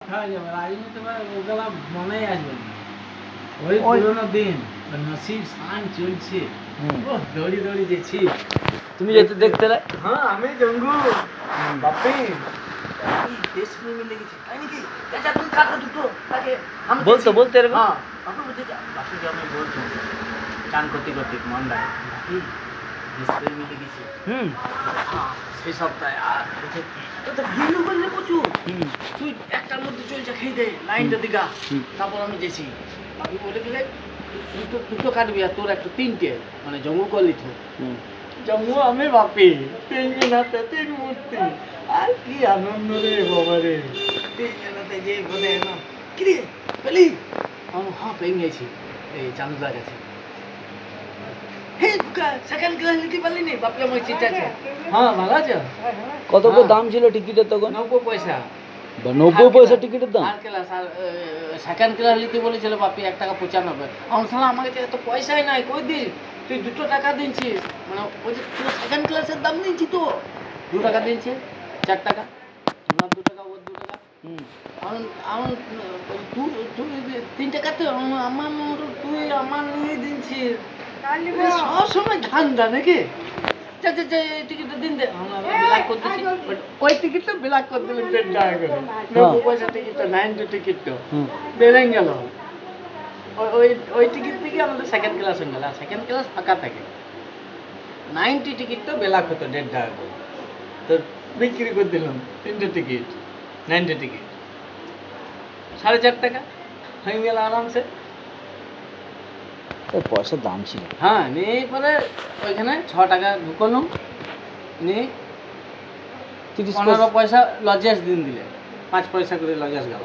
খাওয়া যাবে, রাজনীতি ওগুলা মনেই আসবে না। ওই পুরোনো দিন নসিব শান চলছে, দৌড়ি দৌড়ি যেছি। তুমি যেতে দেখতে না? হ্যাঁ আমি জঙ্গু বাপি দেশ প্রেমী লেগেছে তাই নাকি? চাচা তুমি কাটো দুটো তাকে আমি বলতো বলতে এরকম? হ্যাঁ বাপি বলতে বাপিকে আমি বলছি চান করতে করতে মন দেয় বাপি দেশ প্রেমী লেগেছে। সেই সপ্তাহে আর বলছে তো ভিড় করলে প্রচুর, তুই একটার মধ্যে চলছে খেয়ে দে লাইনটা দিঘা। তারপর আমি যেছি বাপি বলে গেলে দুটো কাটবি আর তোর একটা তিনটে মানে জম্মু করলি তো জম্মু আমি বাপি তিনজন হাতে তিন মূর্তি আর কি আনন্দ রে বাবা রে। তিনজন হাতে যে বলে না কি রে পেলি আমি হ্যাঁ পেয়ে গেছি এই চান্দুদার কাছে। হে সেকেন্ড ক্লাস নিতে পারলি নি বাপি আমার চিঠি আছে। হ্যাঁ ভালো আছে। কত করে দাম ছিল টিকিটের তখন? 90 পয়সা। 90 পয়সা টিকিটের দাম? আর ক্লাস আর সেকেন্ড ক্লাস নিতে বলেছিল বাপি 1 টাকা 95। আমার শালা আমার কাছে এত পয়সাই নাই কই দিস তুই 2 টাকা দিনছিস মানে ওই যে তুই সেকেন্ড ক্লাসের দাম নিয়েছি তো 2 টাকা দিনছে 4 টাকা আমার 2 টাকা ওর 2 টাকা। আমার তুই 3 টাকা তো আমার তুই আমার নিয়ে দিনছিস সব সময় ধান্দা নাকি? টিকিটটা দিন দে ব্ল্যাক করে দিচ্ছি ওই টিকিটটা ব্ল্যাক করে দিলেন 1.5 টাকা করে 90 পয়সা টিকিটটা 90 টিকিটটা বেড়ে গেল। ওই ওই টিকিট থেকে আমাদের সেকেন্ড ক্লাস হয়ে গেল আর সেকেন্ড ক্লাস ফাঁকা থাকে 90 টিকিটটা ব্ল্যাক হতো 1.5 টাকা করে তো বিক্রি করে দিলাম 3টে টিকিট 90 টিকিট 4.5 টাকা হয়ে গেল আরামসে। পয়সার দাম ছিল। হ্যাঁ নিয়ে পরে ওইখানে 6 টাকা ঢুকলাম নিয়ে 15 পয়সা লজেস দিন দিলে 5 পয়সা করে লজেস গেল।